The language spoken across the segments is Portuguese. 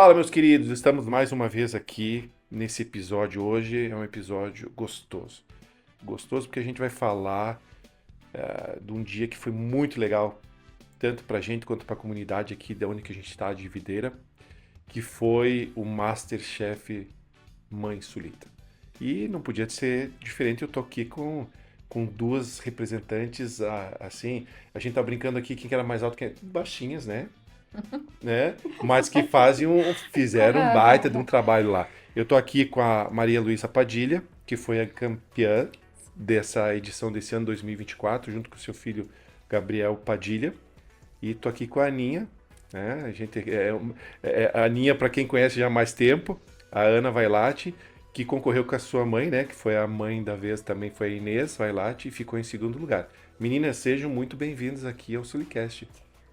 Fala, meus queridos, estamos mais uma vez aqui nesse episódio hoje. É um episódio gostoso. Gostoso porque a gente vai falar de um dia que foi muito legal, tanto pra gente quanto pra comunidade aqui da onde que a gente está, de Videira, que foi o MasterChef Mãe Sulita. E não podia ser diferente, eu tô aqui com duas representantes, assim, a gente tá brincando aqui quem que era mais alto, quem baixinhas, né? Mas que fizeram um baita de um trabalho lá. Eu tô aqui com a Maria Luísa Padilha, que foi a campeã dessa edição desse ano 2024, junto com o seu filho Gabriel Padilha. E tô aqui com a Aninha, né? A Aninha, para quem conhece já há mais tempo, a Ana Vailate, que concorreu com a sua mãe, né? Que foi a mãe da vez, também foi a Inês Vailate, e ficou em segundo lugar. Meninas, sejam muito bem-vindas aqui ao Sulicast.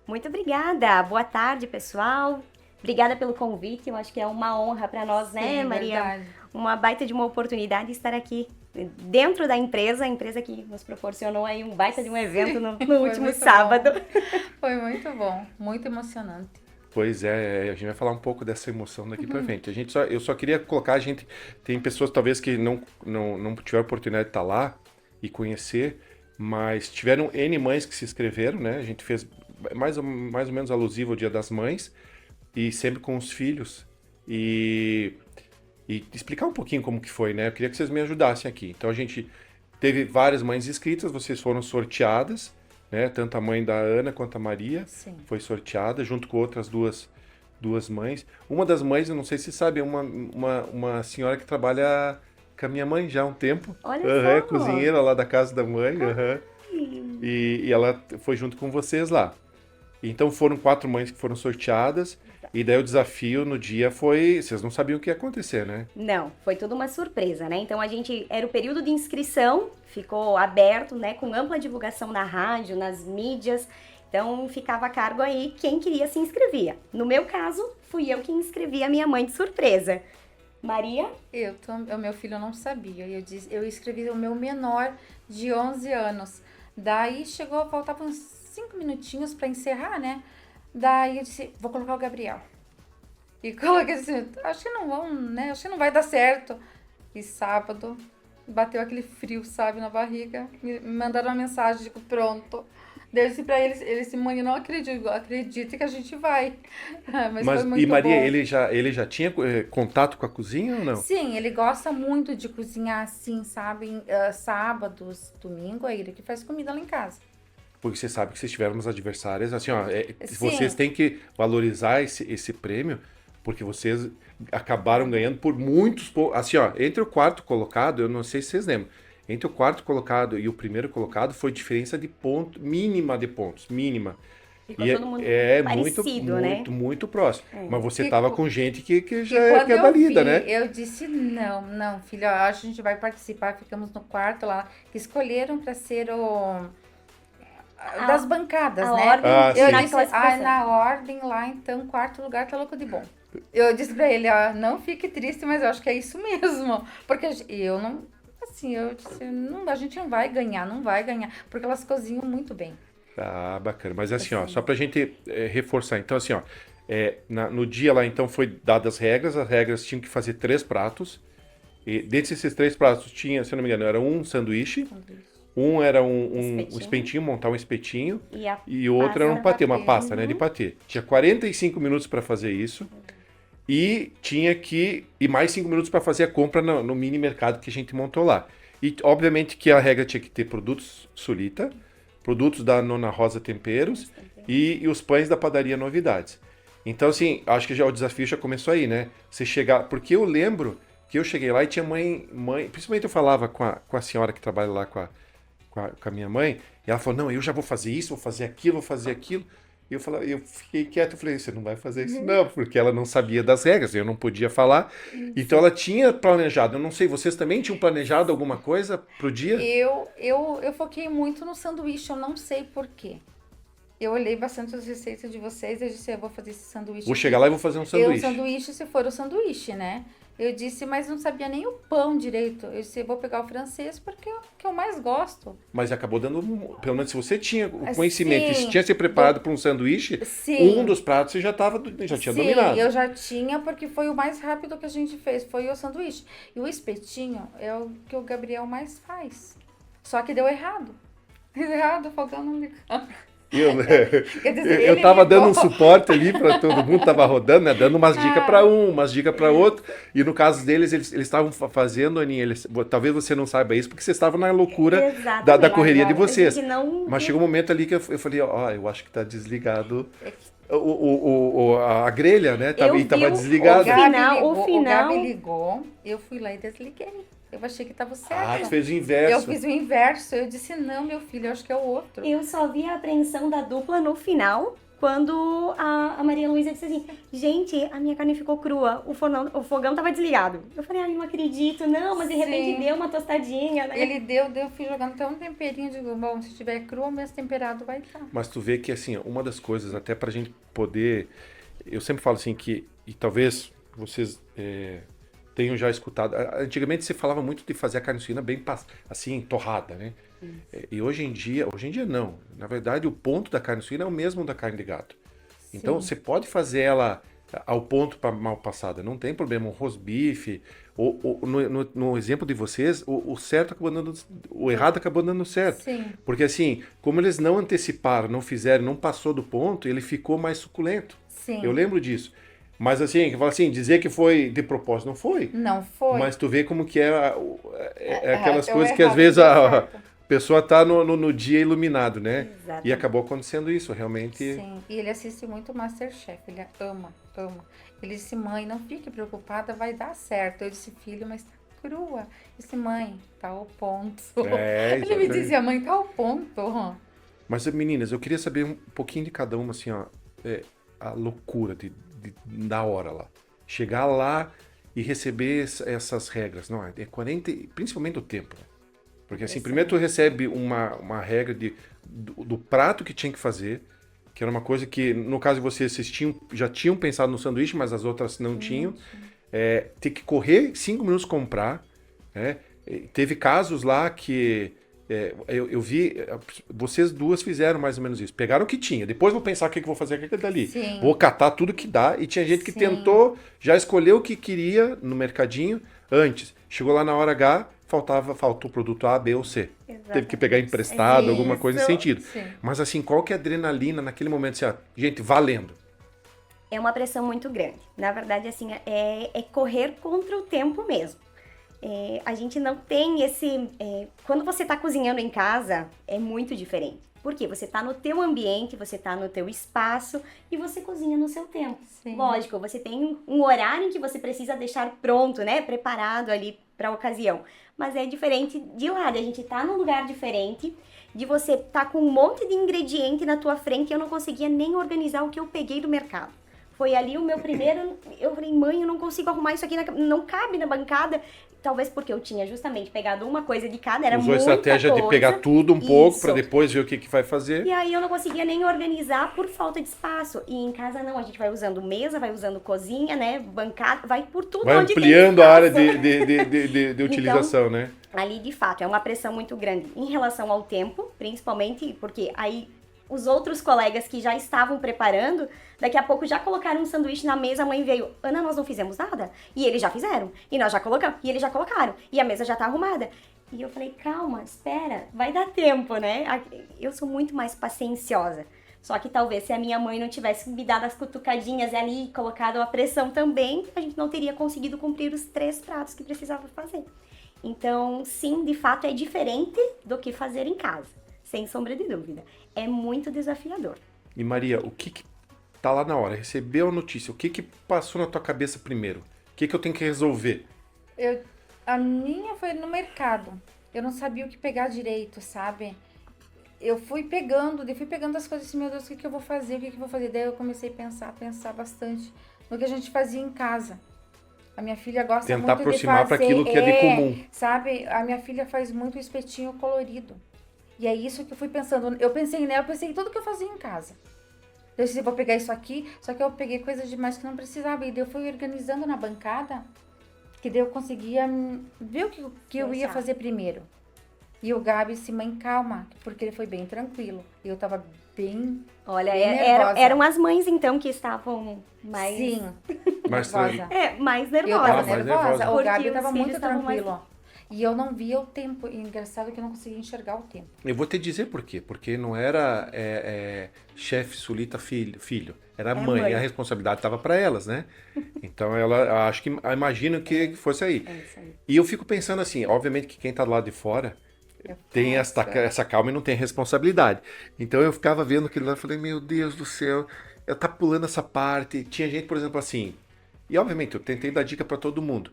Muito obrigada. Boa tarde, pessoal. Obrigada pelo convite. Eu acho que é uma honra para nós, né, Sim, Maria? verdade. Uma baita de uma oportunidade estar aqui dentro da empresa, a empresa que nos proporcionou aí um baita de um evento no Foi último muito sábado. bom. Foi muito bom, muito emocionante. Pois é, a gente vai falar um pouco dessa emoção daqui pra frente. Eu só queria colocar, tem pessoas talvez que não tiveram oportunidade de estar lá e conhecer, mas tiveram N mães que se inscreveram, né? A gente fez mais ou menos alusivo ao Dia das Mães e sempre com os filhos e explicar um pouquinho como que foi, né? Eu queria que vocês me ajudassem aqui. Então a gente teve várias mães inscritas, vocês foram sorteadas, né? Tanto a mãe da Ana quanto a Maria Sim. foi sorteada, junto com outras duas mães. Uma das mães, eu não sei se sabe, é uma senhora que trabalha com a minha mãe já há um tempo. Olha Aham, só. cozinheira lá da casa da mãe. Aham. E ela foi junto com vocês lá. Então foram 4 mães que foram sorteadas. E daí o desafio no dia foi. Vocês não sabiam o que ia acontecer, né? Não, foi tudo uma surpresa, né? Então era o período de inscrição, ficou aberto, né, com ampla divulgação na rádio, nas mídias. Então ficava a cargo aí quem queria se inscrevia. No meu caso, fui eu que inscrevi a minha mãe de surpresa. Maria? O meu filho não sabia. Eu escrevi o meu menor de 11 anos. Daí faltavam uns 5 minutinhos para encerrar, né? Daí eu disse, vou colocar o Gabriel. E coloquei assim, acho que não vão, né? Acho que não vai dar certo. E sábado, bateu aquele frio, sabe, na barriga. Me mandaram uma mensagem, digo, pronto. Daí eu disse pra eles assim, mãe, eu não acredito, acredita que a gente vai. Mas foi E muito Maria, bom. ele já tinha contato com a cozinha ou não? Sim, ele gosta muito de cozinhar assim, sabe? Sábados, domingo, é ele que faz comida lá em casa. Porque você sabe que vocês tiveram umas adversárias, assim, ó, vocês Sim, têm que valorizar esse prêmio, porque vocês acabaram ganhando por muitos pontos. Assim, ó, entre o quarto colocado, eu não sei se vocês lembram, entre o quarto colocado e o primeiro colocado foi diferença de ponto, mínima de pontos, mínima. Ficou E todo mundo é muito, parecido, né? muito, muito próximo. Mas você tava ficou. com gente que já E quando que é da eu lida, vi, né? eu disse, não, filho, eu acho que a gente vai participar. Ficamos no quarto lá, que escolheram para ser das bancadas, A né? ordem Eu na disse, classificação. na ordem lá, então, quarto lugar tá louco de bom. Eu disse pra ele, ó, não fique triste, mas eu acho que é isso mesmo. Porque eu não, assim, eu disse, não, a gente não vai ganhar, porque elas cozinham muito bem. Ah, bacana. Mas assim, ó, Assim, só pra gente reforçar. Então, assim, ó, no dia lá, então, foi dadas as regras tinham que fazer 3 pratos. E dentre esses 3 pratos tinha, se eu não me engano, era um sanduíche, um era um espetinho, montar um espetinho, E a e outro era um patê, uma patê. pasta, né, de patê. Tinha 45 minutos para fazer isso. E e mais 5 minutos para fazer a compra no mini mercado que a gente montou lá. E obviamente que a regra tinha que ter produtos Sulita, produtos da Nona Rosa Temperos e os pães da padaria Novidades. Então, assim, acho que já o desafio já começou aí, né? Você chegar. Porque eu lembro que eu cheguei lá e tinha mãe. Principalmente eu falava com a senhora que trabalha lá com a minha mãe, e ela falou: não, eu já vou fazer isso, vou fazer aquilo, vou fazer aquilo. E eu fiquei quieto, eu falei, você não vai fazer isso não, porque ela não sabia das regras, eu não podia falar. Então ela tinha planejado, eu não sei, vocês também tinham planejado alguma coisa pro dia? eu foquei muito no sanduíche, eu não sei por quê. Eu olhei bastante as receitas de vocês e disse, eu vou fazer esse sanduíche Vou aqui. chegar lá e vou fazer um O sanduíche. sanduíche, se for o sanduíche, né? Eu disse, mas não sabia nem o pão direito. Eu disse, eu vou pegar o francês porque é o que eu mais gosto. Mas acabou dando, pelo menos se você tinha o conhecimento e se Sim. tinha se preparado para um sanduíche, Sim. um dos pratos você já tinha Sim, dominado. eu já tinha, porque foi o mais rápido que a gente fez, foi o sanduíche. E o espetinho é o que o Gabriel mais faz. Só que deu errado. Deu errado, o fogão não ligava. Eu Ele tava dando um ligou. suporte ali para todo mundo, tava rodando, né? Dando umas dicas para um, umas dicas para outro. E no caso deles, eles estavam fazendo, Aninha, talvez você não saiba isso, porque vocês estavam na loucura da correria de vocês. Mas chegou um momento ali que eu falei, ó, eu acho que tá desligado a grelha, né? E tava desligado. O Gabi ligou, eu fui lá e desliguei. Eu achei que tava certo. Ah, tu fez o inverso. Eu fiz o inverso. Eu disse, não, meu filho, eu acho que é o outro. Eu só vi a apreensão da dupla no final, quando a Maria Luísa disse assim, gente, a minha carne ficou crua, o fogão tava desligado. Eu falei, ai, não acredito, não, mas de repente Sim. deu uma tostadinha, né? Ele deu, eu fui jogando até um temperinho, digo, bom, se tiver cru ou mesmo temperado vai estar. Mas tu vê que, assim, uma das coisas, até pra gente poder... Eu sempre falo assim que, e talvez vocês tenham já escutado, antigamente se falava muito de fazer a carne suína bem, assim, torrada, né? E hoje em dia não. Na verdade, o ponto da carne suína é o mesmo da carne de gato. Então, você pode fazer ela ao ponto mal passada, não tem problema. Um rosbife, no exemplo de vocês, o certo acabou dando, o errado acabou dando certo. Sim. Porque assim, como eles não anteciparam, não fizeram, não passou do ponto, ele ficou mais suculento. Sim. Eu lembro disso. Mas assim, que fala assim, dizer que foi de propósito, não foi. Não foi. Mas tu vê como que é aquelas coisas que errado às vezes deu a certo. pessoa tá no dia iluminado, né? Exatamente. E acabou acontecendo isso, realmente. Sim, e ele assiste muito Masterchef, ele ama. Ele disse, mãe, não fique preocupada, vai dar certo. Eu disse, filho, mas tá crua. Eu disse, mãe, tá ao ponto. Ele me exatamente. dizia, mãe, tá ao ponto. Mas meninas, eu queria saber um pouquinho de cada uma, assim, ó, a loucura da hora lá. Chegar lá e receber essas regras. Não, é 40, principalmente o tempo. Né? Porque assim, primeiro tu recebe uma regra do prato que tinha que fazer, que era uma coisa que, no caso de vocês já tinham pensado no sanduíche, mas as outras não tinham. Ter que correr 5 minutos comprar. Né? Teve casos lá que eu vi, vocês duas fizeram mais ou menos isso. Pegaram o que tinha, depois vou pensar o que eu vou fazer com aquilo dali. Sim. Vou catar tudo que dá. E tinha gente que Sim. tentou, já escolheu o que queria no mercadinho antes. Chegou lá na hora H, faltou o produto A, B ou C. Exatamente. Teve que pegar emprestado, alguma coisa nesse sentido. Sim. Mas assim, qual que é a adrenalina naquele momento? Assim, gente, valendo. É uma pressão muito grande. Na verdade, assim, é correr contra o tempo mesmo. A gente não tem esse... quando você está cozinhando em casa, é muito diferente. Por quê? Você está no teu ambiente, você está no teu espaço e você cozinha no seu tempo. Sim. Lógico, você tem um horário em que você precisa deixar pronto, né? Preparado ali para a ocasião. Mas é diferente de lá, de a gente tá num lugar diferente, de você tá com um monte de ingrediente na tua frente e eu não conseguia nem organizar o que eu peguei do mercado. Foi ali o meu primeiro, eu falei, mãe, eu não consigo arrumar isso aqui, não cabe na bancada. Talvez porque eu tinha justamente pegado uma coisa de cada, era Usou a muita estratégia coisa. de pegar tudo um pouco Isso. para depois ver o que vai fazer. E aí eu não conseguia nem organizar por falta de espaço. E em casa não, a gente vai usando mesa, vai usando cozinha, né, bancada, vai por tudo Vai onde ampliando tem a área espaço. de utilização, né? Ali, de fato, é uma pressão muito grande em relação ao tempo, principalmente porque aí os outros colegas que já estavam preparando, daqui a pouco já colocaram um sanduíche na mesa, a mãe veio, Ana, nós não fizemos nada? E eles já fizeram, e nós já colocamos, e eles já colocaram, e a mesa já tá arrumada. E eu falei, calma, espera, vai dar tempo, né? Eu sou muito mais pacienciosa. Só que talvez se a minha mãe não tivesse me dado as cutucadinhas ali e colocado a pressão também, a gente não teria conseguido cumprir os 3 pratos que precisava fazer. Então, sim, de fato é diferente do que fazer em casa, sem sombra de dúvida. É muito desafiador. E Maria, o que tá lá na hora? Recebeu a notícia, o que passou na tua cabeça primeiro? O que eu tenho que resolver? A minha foi no mercado. Eu não sabia o que pegar direito, sabe? Eu fui pegando as coisas assim, meu Deus, o que eu vou fazer? Daí eu comecei a pensar bastante no que a gente fazia em casa. A minha filha gosta Tentar muito de aproximar para fazer, aquilo que é de comum. Sabe? A minha filha faz muito espetinho colorido. E é isso que eu fui pensando. Eu pensei nela, eu pensei em tudo que eu fazia em casa. Eu disse, vou pegar isso aqui, só que eu peguei coisas demais que não precisava. E daí eu fui organizando na bancada. que daí eu conseguia ver o que eu ia Pensar. fazer primeiro. E o Gabi disse, mãe, calma, porque ele foi bem tranquilo. E eu tava bem, Olha, bem nervosa. eram as mães, então, que estavam mais... Sim, Mais nervosa. mais Eu nervosas. tava mais nervosa, nervosa. o Porque Gabi os tava filhos muito estavam mais- tranquilo. E eu não via o tempo. E engraçado que eu não conseguia enxergar o tempo. Eu vou te dizer por quê. Porque não era chefe, sulita, filho. Era a mãe. mãe. E a responsabilidade estava para elas, né? Então ela, acho que, imagino que fosse aí. É isso aí. E eu fico pensando assim, obviamente que quem tá do lado de fora tem essa calma e não tem responsabilidade. Então eu ficava vendo aquilo lá e falei, meu Deus do céu, eu tá pulando essa parte. Tinha gente, por exemplo, assim, e obviamente eu tentei dar dica para todo mundo.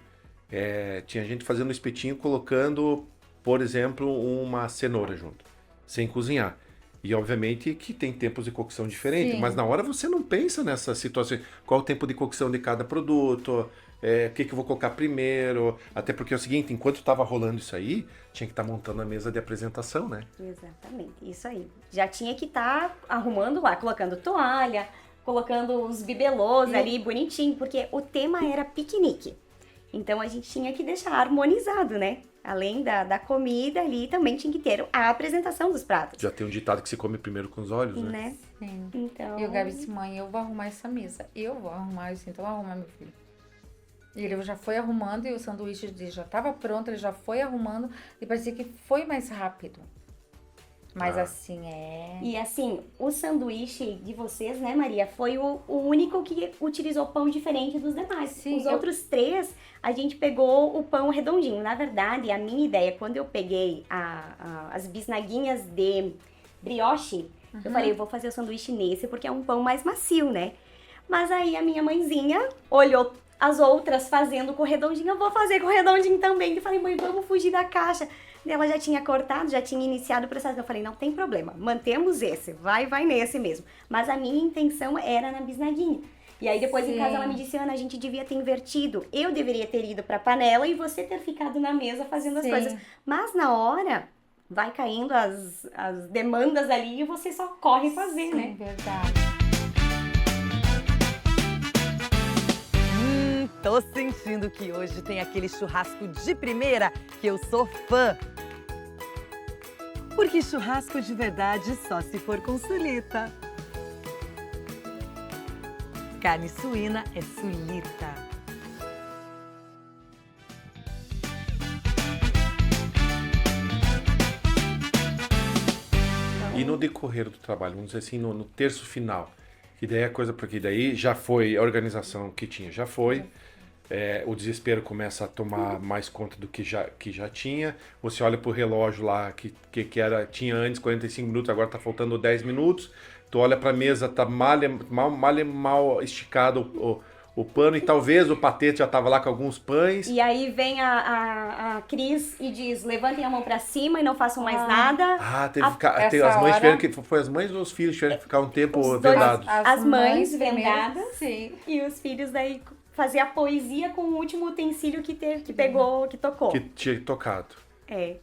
Tinha gente fazendo espetinho colocando, por exemplo, uma cenoura junto, sem cozinhar. E obviamente que tem tempos de cocção diferentes, Sim. mas na hora você não pensa nessa situação. Qual o tempo de cocção de cada produto, o que eu vou colocar primeiro. Até porque é o seguinte, enquanto estava rolando isso aí, tinha que estar montando a mesa de apresentação, né? Exatamente, isso aí. Já tinha que estar arrumando lá, colocando toalha, colocando os bibelôs ali bonitinho, porque o tema era piquenique. Então a gente tinha que deixar harmonizado, né? Além da comida ali, também tinha que ter a apresentação dos pratos. Já tem um ditado que se come primeiro com os olhos, né? Né? Sim. Então. E o Gabi disse, mãe, eu vou arrumar essa mesa. Eu vou arrumar isso, então arruma, meu filho. E ele já foi arrumando e o sanduíche dele já estava pronto, ele já foi arrumando e parecia que foi mais rápido. Mas assim, E assim, o sanduíche de vocês, né, Maria, foi o único que utilizou pão diferente dos demais. Sim, Os outros três, a gente pegou o pão redondinho. Na verdade, a minha ideia, quando eu peguei as bisnaguinhas de brioche, eu falei, eu vou fazer o sanduíche nesse, porque é um pão mais macio, né? Mas aí a minha mãezinha olhou as outras fazendo com redondinho, eu vou fazer com redondinho também. Eu falei, mãe, vamos fugir da caixa. Ela já tinha cortado, já tinha iniciado o processo. Eu falei, não tem problema, mantemos esse, vai nesse mesmo. Mas a minha intenção era na bisnaguinha. E aí depois em Sim. casa ela me disse, Ana, a gente devia ter invertido. Eu deveria ter ido pra panela e você ter ficado na mesa fazendo as Sim. coisas. Mas na hora, vai caindo as demandas ali e você só corre fazer, sim, né? verdade. Tô sentindo que hoje tem aquele churrasco de primeira que eu sou fã. Porque churrasco de verdade só se for com sulita. Carne suína é sulita. E no decorrer do trabalho, vamos dizer assim, no terço final, que daí é coisa, porque daí já foi a organização que tinha, já foi. O desespero começa a tomar mais conta do que já tinha. Você olha pro relógio lá, que tinha antes 45 minutos, agora tá faltando 10 minutos. Tu olha pra mesa, tá mal esticado o pano, e talvez o patete já tava lá com alguns pães. E aí vem a Cris e diz, levantem a mão pra cima e não façam mais nada. Teve que ficar, essa as mães hora- tiveram que. Foi as mães ou os filhos tiveram que ficar um tempo Os dois. vedados? As mães primeiro, vendadas. Sim. E os filhos daí fazer a poesia com o último utensílio que pegou, que tocou. Que tinha tocado.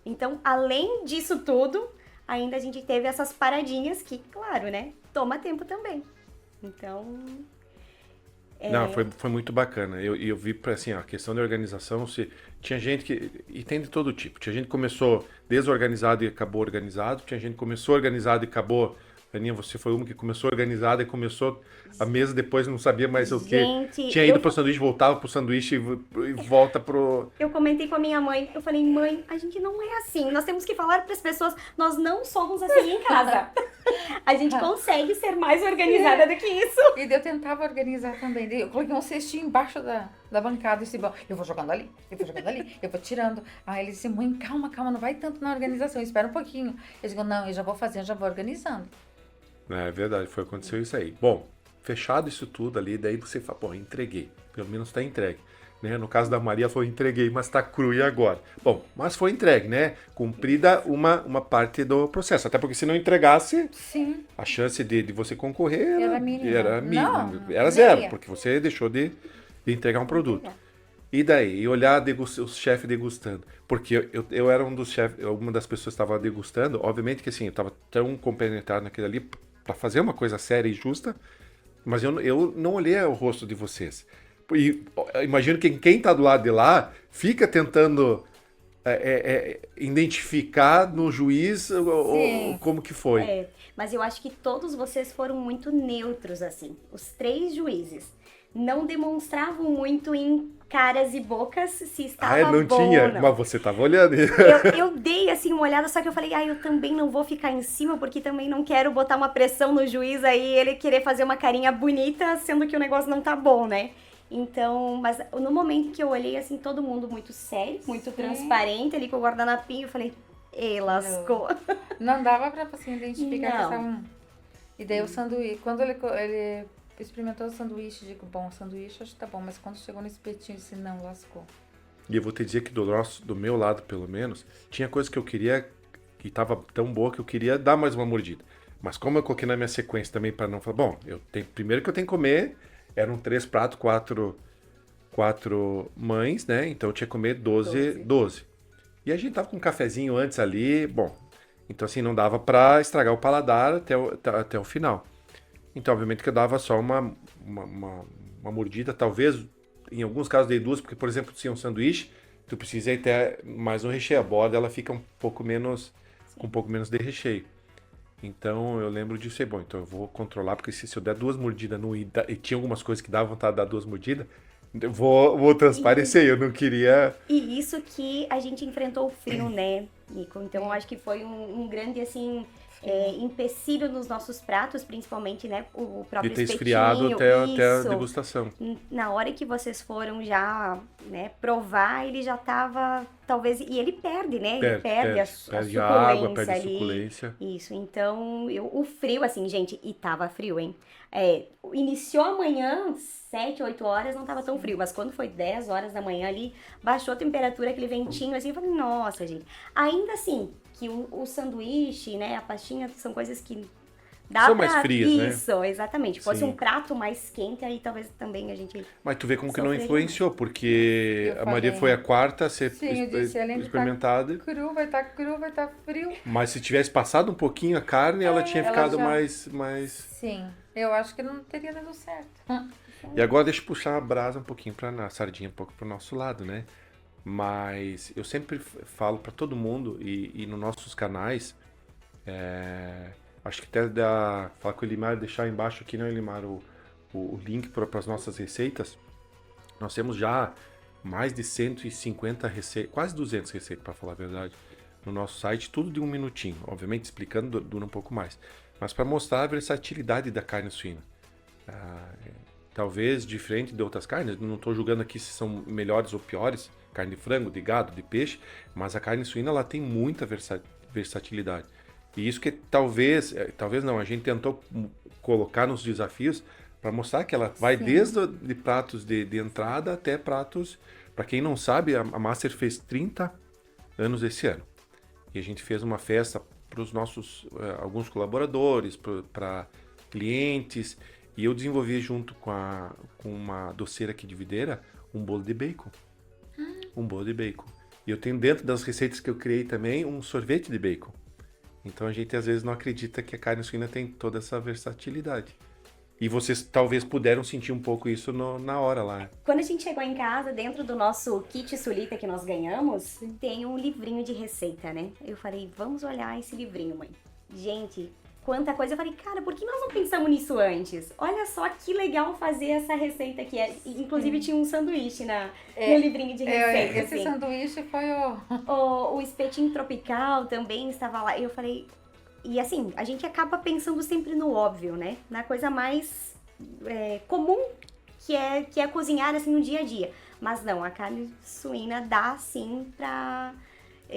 Então, além disso tudo, ainda a gente teve essas paradinhas que, claro, né, toma tempo também. Então, Não, foi muito bacana. Eu vi, assim, a questão da organização, tinha gente que, e tem de todo tipo. Tinha gente que começou desorganizado e acabou organizado. Tinha gente que começou organizado e acabou. Aninha, você foi uma que começou organizada e começou a mesa, depois não sabia mais o quê. Gente, Tinha ido pro sanduíche, voltava pro sanduíche e volta pro... eu comentei com a minha mãe, eu falei, mãe, a gente não é assim, nós temos que falar para as pessoas, nós não somos assim em casa. A gente consegue ser mais organizada do que isso. E daí eu tentava organizar também. Daí eu coloquei um cestinho embaixo da bancada. Esse bom, eu vou jogando ali, eu vou tirando. Aí ele disse, mãe, calma, não vai tanto na organização, espera um pouquinho. Eu digo, não, eu já vou fazendo, já vou organizando. É verdade, aconteceu isso aí. Bom, fechado isso tudo ali, daí você fala, pô, entreguei. Pelo menos tá entregue. Né? No caso da Maria foi entreguei, mas tá cru, e agora? Bom, mas foi entregue, né? Cumprida uma parte do processo. Até porque se não entregasse, Sim. a chance de você concorrer Era mínima. era Não, era nem zero, ia. porque você deixou de entregar um produto. E daí? E olhar o chefe degustando. Porque eu era um dos chefes, uma das pessoas que estava degustando. Obviamente que assim, eu estava tão compenetrado naquilo ali para fazer uma coisa séria e justa, mas eu não olhei o rosto de vocês. E imagino que quem está do lado de lá fica tentando identificar no juiz como que foi. Mas eu acho que todos vocês foram muito neutros, assim. Os 3 juízes não demonstravam muito em caras e bocas se estava não bom tinha, ou não. mas você tava olhando. Eu dei, assim, uma olhada, só que eu falei, eu também não vou ficar em cima, porque também não quero botar uma pressão no juiz aí, ele querer fazer uma carinha bonita, sendo que o negócio não tá bom, né? Então, mas no momento em que eu olhei, assim, todo mundo muito sério, muito transparente, ali com o guardanapinho, eu falei, lascou. Não dava pra você identificar que Não. estavam... E daí o sanduíche, quando ele experimentou o sanduíche, digo, bom, o sanduíche acho que tá bom, mas quando chegou no espetinho, disse, não, lascou. E eu vou te dizer que do meu lado, pelo menos, tinha coisa que eu queria, que tava tão boa que eu queria dar mais uma mordida. Mas como eu coloquei na minha sequência também para não falar, bom, primeiro que eu tenho que comer, eram 3 pratos, 4 mães, né? Então eu tinha que comer 12. E a gente tava com um cafezinho antes ali, bom, então assim, não dava para estragar o paladar até o final. Então, obviamente que eu dava só uma mordida, talvez, em alguns casos dei 2, porque, por exemplo, se é um sanduíche, tu precisa ir até mais um recheio. A borda, ela fica com um pouco menos de recheio. Então, eu lembro disso, bom, então eu vou controlar, porque se eu der 2 mordidas e tinha algumas coisas que davam vontade de dar 2 mordidas, eu vou transparecer, eu não queria... E isso que a gente enfrentou o frio, né, Nico? Então, eu acho que foi um grande, assim... empecilho nos nossos pratos, principalmente, né, o próprio de ter espetinho, esfriado até a isso. degustação. Na hora que vocês foram já, né, provar, ele já tava, talvez, e ele perde, né, ele perde a suculência água, perde a ali. suculência. Isso, então, o frio, assim, gente, e tava frio, hein, iniciou amanhã, 7, 8 horas, não tava tão frio, mas quando foi 10 horas da manhã ali, baixou a temperatura, aquele ventinho, assim, eu falei, nossa, gente, ainda assim, que o sanduíche, né, a pastinha, são coisas que dá são pra... mais frias, né? Isso, exatamente. Fosse Sim. um prato mais quente, aí talvez também a gente... Mas tu vê como que não sofreria. influenciou, porque Eu a Maria falei. foi a quarta a ser Sim, eu disse, além de experimentada. cru, vai estar frio. Mas se tivesse passado um pouquinho a carne, ela tinha ela ficado já- mais... Sim, eu acho que não teria dado certo. E agora deixa eu puxar a brasa um pouquinho a sardinha um pouco pro nosso lado, né? Mas eu sempre falo para todo mundo e nos nossos canais, acho que até falar com o Elimar, deixar embaixo aqui, né, Elimar, o link para as nossas receitas. Nós temos já mais de 150 receitas, quase 200 receitas, para falar a verdade, no nosso site, tudo de 1 minutinho. Obviamente, explicando, dura um pouco mais. Mas para mostrar a versatilidade da carne suína. Talvez diferente de outras carnes, não estou julgando aqui se são melhores ou piores, carne de frango, de gado, de peixe, mas a carne suína ela tem muita versatilidade. E isso que talvez não, a gente tentou colocar nos desafios para mostrar que ela vai desde de pratos de entrada até pratos, para quem não sabe, a Master fez 30 anos esse ano. E a gente fez uma festa para os nossos, alguns colaboradores, para clientes, e eu desenvolvi junto com uma doceira aqui de Videira, um bolo de bacon. Um bolo de bacon. E eu tenho dentro das receitas que eu criei também um sorvete de bacon. Então a gente às vezes não acredita que a carne suína tem toda essa versatilidade. E vocês talvez puderam sentir um pouco isso na hora lá. Quando a gente chegou em casa, dentro do nosso kit Sulita que nós ganhamos, tem um livrinho de receita, né? Eu falei, vamos olhar esse livrinho, mãe. Gente, quanta coisa. Eu falei, cara, por que nós não pensamos nisso antes? Olha só que legal fazer essa receita aqui. Inclusive tinha um sanduíche no livrinho de receita. Esse assim. sanduíche foi O espetinho tropical também estava lá. Eu falei... E assim, a gente acaba pensando sempre no óbvio, né? Na coisa mais comum que é cozinhar assim no dia a dia. Mas não, a carne suína dá sim pra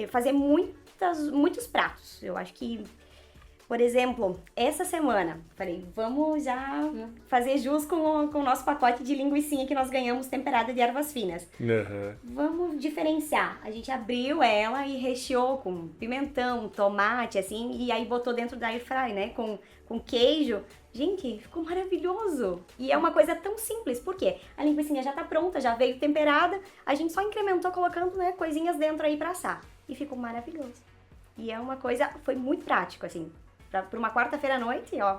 fazer muitos pratos. Eu acho que, por exemplo, essa semana, falei, vamos já fazer jus com o nosso pacote de linguicinha que nós ganhamos temperada de ervas finas. Uhum. Vamos diferenciar. A gente abriu ela e recheou com pimentão, tomate, assim, e aí botou dentro da airfry, né, com queijo. Gente, ficou maravilhoso. E é uma coisa tão simples, por quê? A linguicinha já tá pronta, já veio temperada, a gente só incrementou colocando, né, coisinhas dentro aí pra assar. E ficou maravilhoso. E é uma coisa, foi muito prático, assim. Pra uma quarta-feira à noite, ó,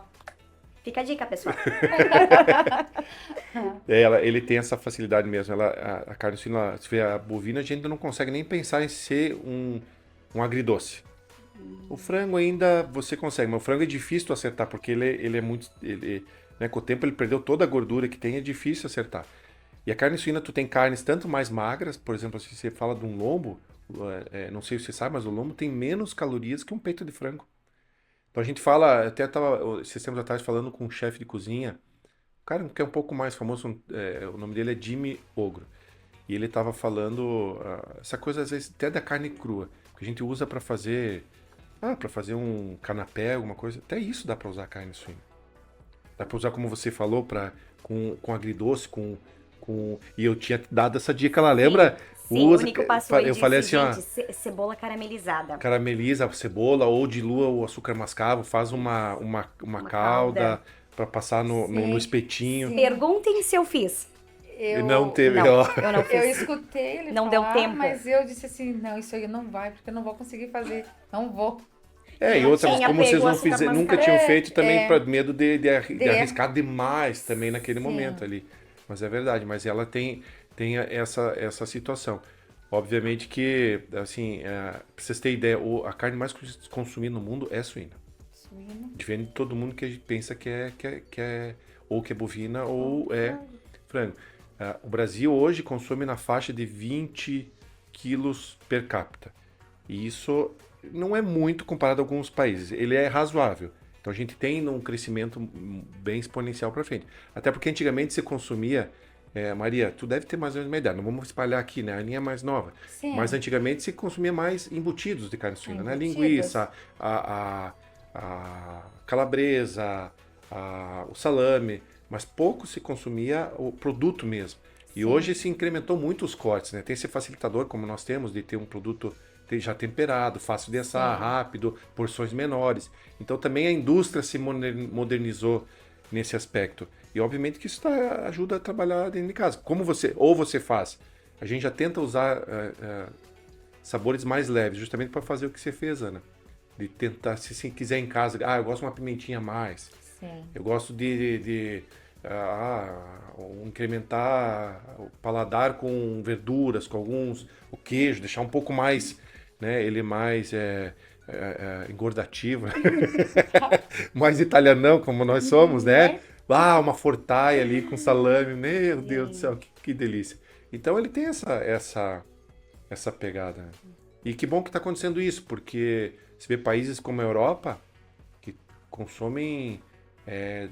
Fica a dica, pessoal. Ele tem essa facilidade mesmo. A carne suína, se vê a bovina, a gente ainda não consegue nem pensar em ser um agridoce. O frango ainda você consegue, mas o frango é difícil tu acertar, porque ele é muito... né, com o tempo ele perdeu toda a gordura que tem, é difícil acertar. E a carne suína, tu tem carnes tanto mais magras, por exemplo, se você fala de um lombo, não sei se você sabe, mas o lombo tem menos calorias que um peito de frango. Então a gente fala, até estava esses tempos atrás falando com um chefe de cozinha, um cara que é um pouco mais famoso, o nome dele é Jimmy Ogro. E ele estava falando essa coisa, às vezes, até da carne crua, que a gente usa para fazer um canapé, alguma coisa. Até isso dá para usar carne suína. Dá para usar, como você falou, com agridoce, e eu tinha dado essa dica lá, lembra? Sim, o Nico passou e eu disse, falei assim, gente, cebola caramelizada. Carameliza a cebola ou dilua o açúcar mascavo, faz uma calda para passar no espetinho. Sim. Perguntem se eu fiz. Não teve, não, ó. eu não fiz. Eu escutei ele Não falar, deu tempo. mas eu disse assim, não, isso aí não vai, porque eu não vou conseguir fazer, não vou. E outras, tinha como vocês pego não açúcar fizeram, nunca mascavo. tinham feito também para medo de arriscar demais também naquele Sim. momento ali. Mas é verdade, mas ela tem essa situação. Obviamente que, assim, pra vocês terem ideia, a carne mais consumida no mundo é suína. Suína. Diferente de todo mundo que a gente pensa que é ou que é bovina ou é frango. O Brasil hoje consome na faixa de 20 quilos per capita. E isso não é muito comparado a alguns países. Ele é razoável. Então a gente tem um crescimento bem exponencial para frente. Até porque antigamente se consumia... Maria, tu deve ter mais ou menos uma ideia. Não vamos espalhar aqui, né? A Aninha é mais nova. Sim. Mas antigamente se consumia mais embutidos de carne suína, né? Embutidos. Linguiça, a calabresa, o salame. Mas pouco se consumia o produto mesmo. E hoje se incrementou muito os cortes, né? Tem esse facilitador, como nós temos, de ter um produto já temperado, fácil de assar, rápido, porções menores. Então também a indústria se modernizou nesse aspecto. E obviamente que isso ajuda a trabalhar dentro de casa. Como você faz, a gente já tenta usar sabores mais leves, justamente para fazer o que você fez, Ana. De tentar, se quiser em casa, eu gosto de uma pimentinha a mais. Sim. Eu gosto de incrementar o paladar com verduras, com o queijo, deixar um pouco mais, né, ele mais engordativo, mais italianão como nós somos, né? Uma fortaia ali com salame, meu Deus do céu, que delícia. Então ele tem essa pegada. Né? E que bom que está acontecendo isso, porque você vê países como a Europa que consomem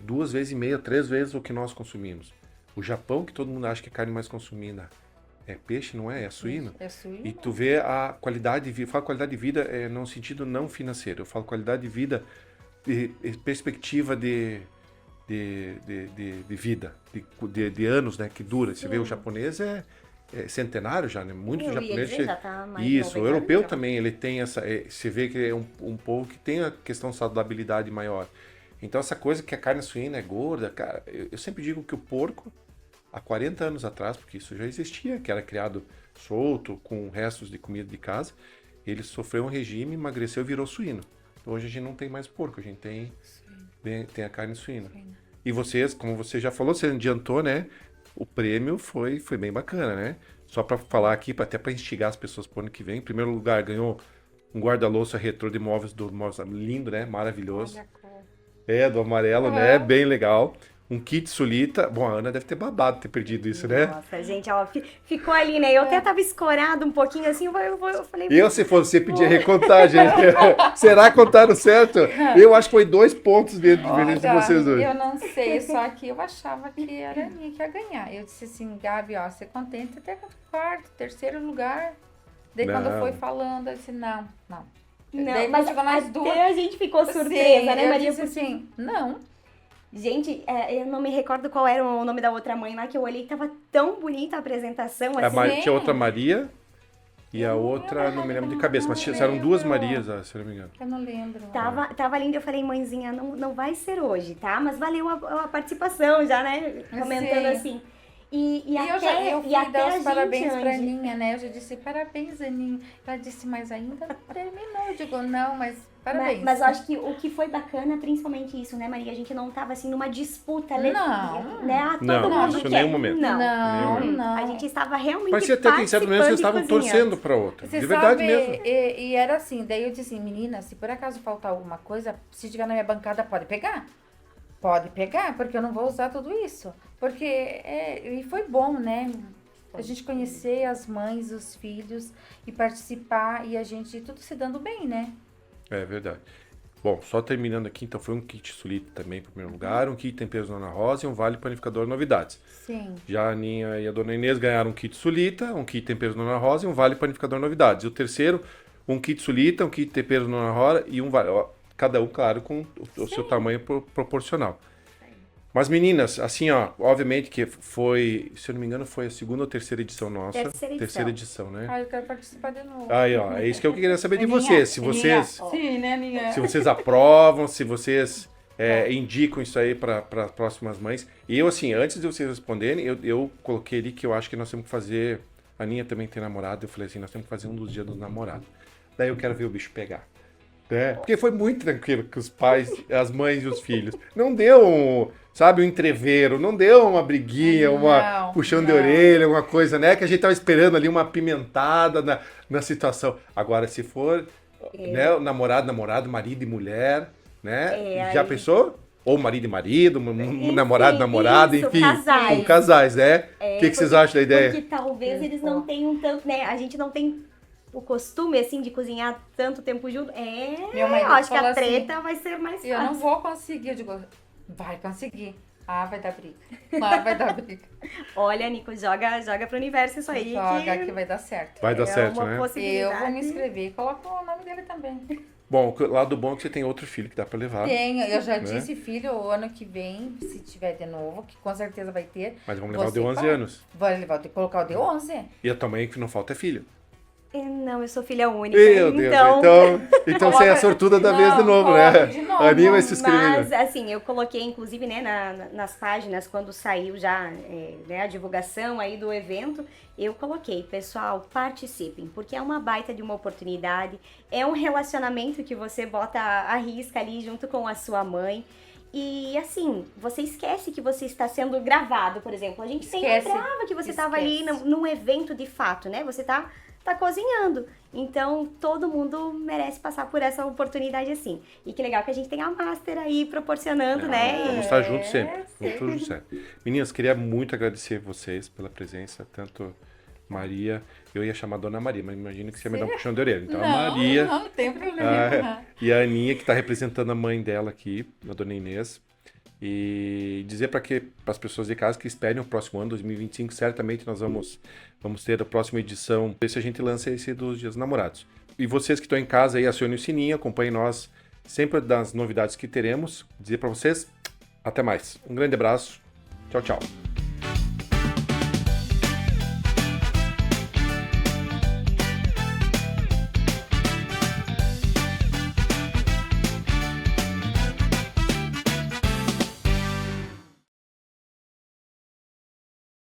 2,5 vezes, 3 vezes o que nós consumimos. O Japão, que todo mundo acha que é a carne mais consumida, é peixe, não é? É suíno. É suíno. E tu vê a qualidade de vida, eu falo qualidade de vida no sentido não financeiro, eu falo qualidade de vida de perspectiva de vida, de anos, né, que dura. Você vê, o japonês é centenário já, né? Muitos japoneses... já tá mais Isso, o 90 europeu anos. também, ele tem você vê que é um povo que tem a questão de saudabilidade maior. Então essa coisa que a carne suína é gorda, cara, eu sempre digo que o porco, há 40 anos atrás, porque isso já existia, que era criado solto, com restos de comida de casa, ele sofreu um regime, emagreceu e virou suíno. Então, hoje a gente não tem mais porco, a gente tem a carne suína. E vocês, como você já falou, você adiantou, né? O prêmio foi bem bacana, né? Só para falar aqui, até para instigar as pessoas para o ano que vem. Em primeiro lugar, ganhou um guarda-louça retrô de móveis lindo, né? Maravilhoso. Olha a cor. Do amarelo, né? Bem legal. Um kit Sulita. Bom, a Ana deve ter babado ter perdido isso, né? Nossa, gente, ficou ali, né? Eu até tava escorado um pouquinho assim, eu falei... Se fosse você, pedia recontagem. Será que contaram certo? Eu acho que foi 2 pontos de diferença de vocês dois. Eu não sei, só que eu achava que era a minha que ia ganhar. Eu disse assim, Gabi, você contente até com o quarto, terceiro lugar. Daí quando foi falando, eu disse, não. Daí mas chegou nós duas. a gente ficou surpresa, Sim, né, eu Maria? disse assim, não. Gente, eu não me recordo qual era o nome da outra mãe lá, que eu olhei, tava tão bonita a apresentação, assim. Tinha outra Maria e a outra, não me lembro de cabeça, mas eram 2 Marias, se não me engano. Eu não lembro. Tava linda, eu falei, mãezinha, não vai ser hoje, tá? Mas valeu a participação já, né? Comentando Sim. assim. E eu até fui a dar os gente, parabéns pra Andy. Aninha, né? Eu já disse, parabéns, Aninha. Ela disse, mas ainda não terminou. Eu digo, não, mas parabéns. Mas eu acho que o que foi bacana, principalmente isso, né, Maria? A gente não tava assim numa disputa, né? Não. Né? Ah, todo Não, mundo isso em quer. nenhum momento. Não, Nenhum. não. A gente estava realmente Parecia até que em certo momento vocês estavam participando e torcendo pra outra. Você De verdade sabe, mesmo. E era assim, daí eu disse assim, menina, se por acaso faltar alguma coisa, se tiver na minha bancada, pode pegar. Pode pegar, porque eu não vou usar tudo isso. Porque, e foi bom, né? A gente conhecer as mães, os filhos, e participar, e a gente tudo se dando bem, né? É verdade. Bom, só terminando aqui, então foi um kit Sulita também, em primeiro lugar, um kit Temperos Dona Rosa e um Vale Panificador Novidades. Sim. Já a Aninha e a Dona Inês ganharam um kit Sulita, um kit Temperos Dona Rosa e um Vale Panificador Novidades. E o terceiro, um kit Sulita, um kit Temperos Dona Rosa e um Vale. Ó, cada um, claro, com o seu tamanho proporcional. Mas meninas, assim, ó, obviamente que foi, se eu não me engano, foi a segunda ou terceira edição nossa. Terceira edição. edição, né? Ah, eu quero participar de novo. Aí, ó, é isso que eu queria saber de Aninha, vocês. Se Aninha, vocês, Sim, né, Aninha? se vocês aprovam, se vocês indicam isso aí para as próximas mães. E eu, assim, antes de vocês responderem, eu coloquei ali que eu acho que nós temos que fazer. A Aninha também tem namorado. Eu falei assim: nós temos que fazer um dos dias dos namorados. Daí eu quero ver o bicho pegar. Né? Porque foi muito tranquilo com os pais, as mães e os filhos. Não deu um entreveiro, não deu uma briguinha, uma puxão de orelha, uma coisa, né? Que a gente tava esperando ali uma apimentada na situação. Agora, se for né, namorado, marido e mulher, né? Já aí- pensou? Ou marido e marido, namorada, isso, enfim. casais. Com casais, né? O que vocês acham da ideia? Porque talvez eles não tenham tanto, né? A gente não tem o costume, assim, de cozinhar tanto tempo junto. Meu marido Eu acho que falou a treta assim, vai ser mais fácil. eu não vou conseguir. Eu digo, vai conseguir. Ah, vai dar briga. Ah, vai dar briga. Olha, Nico, joga pro universo isso aí. Joga que vai dar certo. Vai dar é certo, uma né? possibilidade. Eu vou me inscrever e coloco o nome dele também. Bom, o lado bom é que você tem outro filho que dá pra levar. Tenho, eu já Né? disse, filho, o ano que vem, se tiver de novo, que com certeza vai ter. Mas vamos levar o você de 11 vai. anos. Vai levar, tem que colocar o de 11. E a tua mãe que não falta é filho. Não, eu sou filha única. Meu Deus, então você é a sortuda da vez de novo, coloca né? de novo. A Aninha vai se inscrever. Mas, assim, eu coloquei, inclusive, né, nas páginas, quando saiu já né, a divulgação aí do evento, eu coloquei, pessoal, participem, porque é uma baita de uma oportunidade, é um relacionamento que você bota à risca ali junto com a sua mãe. E assim, você esquece que você está sendo gravado, por exemplo. A gente sempre Esquece. lembrava que você estava ali Esquece. num evento de fato, né? Você tá cozinhando. Então, todo mundo merece passar por essa oportunidade assim. E que legal que a gente tem a Master aí proporcionando, né? Vamos estar juntos sempre. Vamos estar juntos sempre. Meninas, queria muito agradecer vocês pela presença, tanto Maria, eu ia chamar Dona Maria, mas imagino que você ia me dar um puxão de orelha. Então, a Maria Não tem problema. e a Aninha, que está representando a mãe dela aqui, a Dona Inês. E dizer para as pessoas de casa que esperem o próximo ano, 2025, certamente nós vamos ter a próxima edição, ver se a gente lança esse dos Dias dos Namorados. E vocês que estão em casa aí, acionem o sininho, acompanhem nós sempre das novidades que teremos. Dizer para vocês, até mais. Um grande abraço. Tchau, tchau.